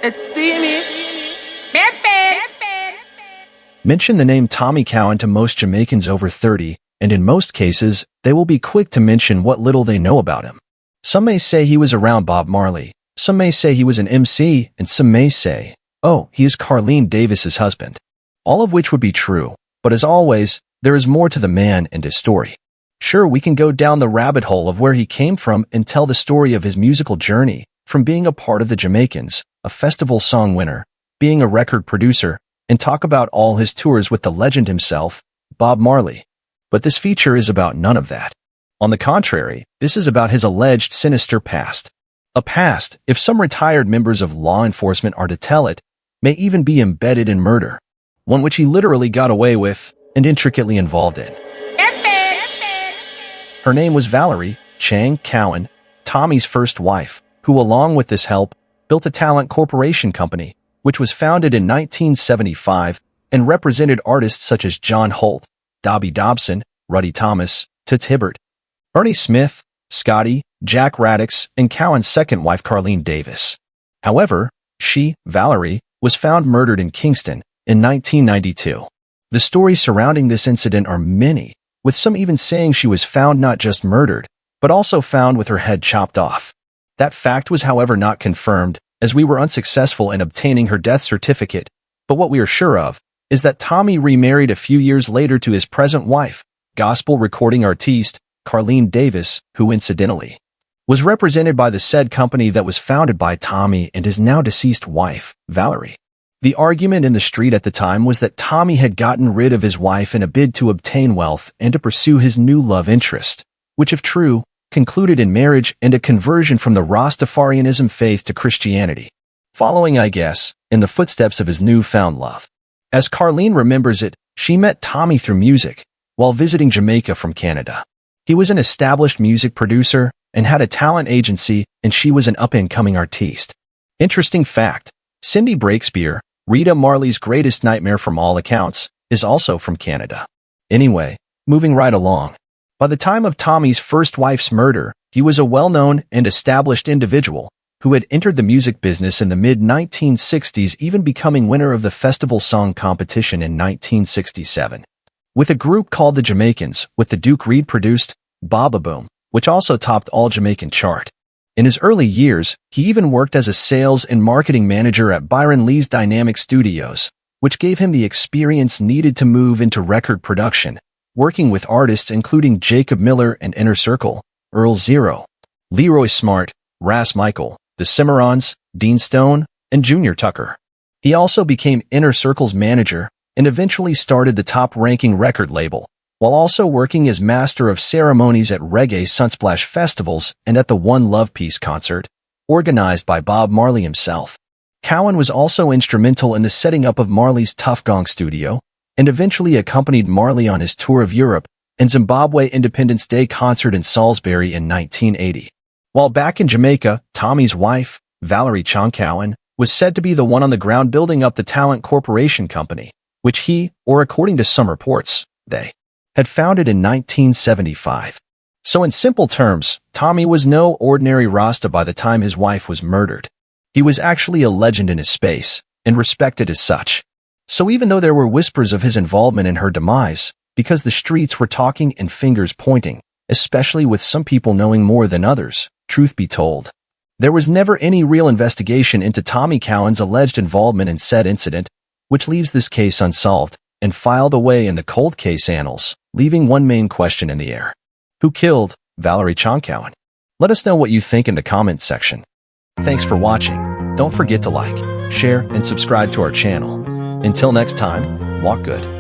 It's steamy. Mention the name Tommy Cowen to most Jamaicans over 30, and in most cases, they will be quick to mention what little they know about him. Some may say he was around Bob Marley, some may say he was an MC, and some may say, oh, he is Carleen Davis's husband. All of which would be true, but as always, there is more to the man and his story. Sure, we can go down the rabbit hole of where he came from and tell the story of his musical journey, from being a part of the Jamaicans, a festival song winner, being a record producer, and talk about all his tours with the legend himself, Bob Marley. But this feature is about none of that. On the contrary, this is about his alleged sinister past. A past, if some retired members of law enforcement are to tell it, may even be embedded in murder. One which he literally got away with and intricately involved in. Her name was Valerie Chang-Cowan, Tommy's first wife, who along with this help, built a talent corporation company, which was founded in 1975 and represented artists such as John Holt, Dobby Dobson, Ruddy Thomas, Toots Hibbert, Ernie Smith, Scotty, Jack Radix, and Cowan's second wife Carleen Davis. However, she, Valerie, was found murdered in Kingston in 1992. The stories surrounding this incident are many, with some even saying she was found not just murdered, but also found with her head chopped off. That fact was, however, not confirmed, as we were unsuccessful in obtaining her death certificate, but what we are sure of is that Tommy remarried a few years later to his present wife, gospel recording artiste Carleen Davis, who incidentally was represented by the said company that was founded by Tommy and his now deceased wife, Valerie. The argument in the street at the time was that Tommy had gotten rid of his wife in a bid to obtain wealth and to pursue his new love interest, which if true, concluded in marriage and a conversion from the Rastafarianism faith to Christianity, following, I guess, in the footsteps of his newfound love. As Carleen remembers it, she met Tommy through music, while visiting Jamaica from Canada. He was an established music producer and had a talent agency, and she was an up-and-coming artiste. Interesting fact, Cindy Breakspear, Rita Marley's greatest nightmare from all accounts, is also from Canada. Anyway, moving right along. By the time of Tommy's first wife's murder, he was a well-known and established individual who had entered the music business in the mid-1960s, even becoming winner of the festival song competition in 1967. With a group called the Jamaicans, with the Duke Reid-produced Bob-a-Boom, which also topped all Jamaican chart. In his early years, he even worked as a sales and marketing manager at Byron Lee's Dynamic Studios, which gave him the experience needed to move into record production, working with artists including Jacob Miller and Inner Circle, Earl Zero, Leroy Smart, Ras Michael, The Cimarrons, Dean Stone, and Junior Tucker. He also became Inner Circle's manager and eventually started the top-ranking record label, while also working as master of ceremonies at reggae Sunsplash festivals and at the One Love Peace concert, organized by Bob Marley himself. Cowan was also instrumental in the setting up of Marley's Tuff Gong studio, and eventually accompanied Marley on his tour of Europe and Zimbabwe Independence Day concert in Salisbury in 1980. While back in Jamaica, Tommy's wife, Valerie Chang-Cowan, was said to be the one on the ground building up the Talent Corporation Company, which he, or according to some reports, they, had founded in 1975. So in simple terms, Tommy was no ordinary Rasta by the time his wife was murdered. He was actually a legend in his space, and respected as such. So even though there were whispers of his involvement in her demise, because the streets were talking and fingers pointing, especially with some people knowing more than others, truth be told, there was never any real investigation into Tommy Cowan's alleged involvement in said incident, which leaves this case unsolved and filed away in the cold case annals, leaving one main question in the air. Who killed Valerie Chang-Cowan? Let us know what you think in the comments section. Thanks for watching. Don't forget to like, share, and subscribe to our channel. Until next time, walk good.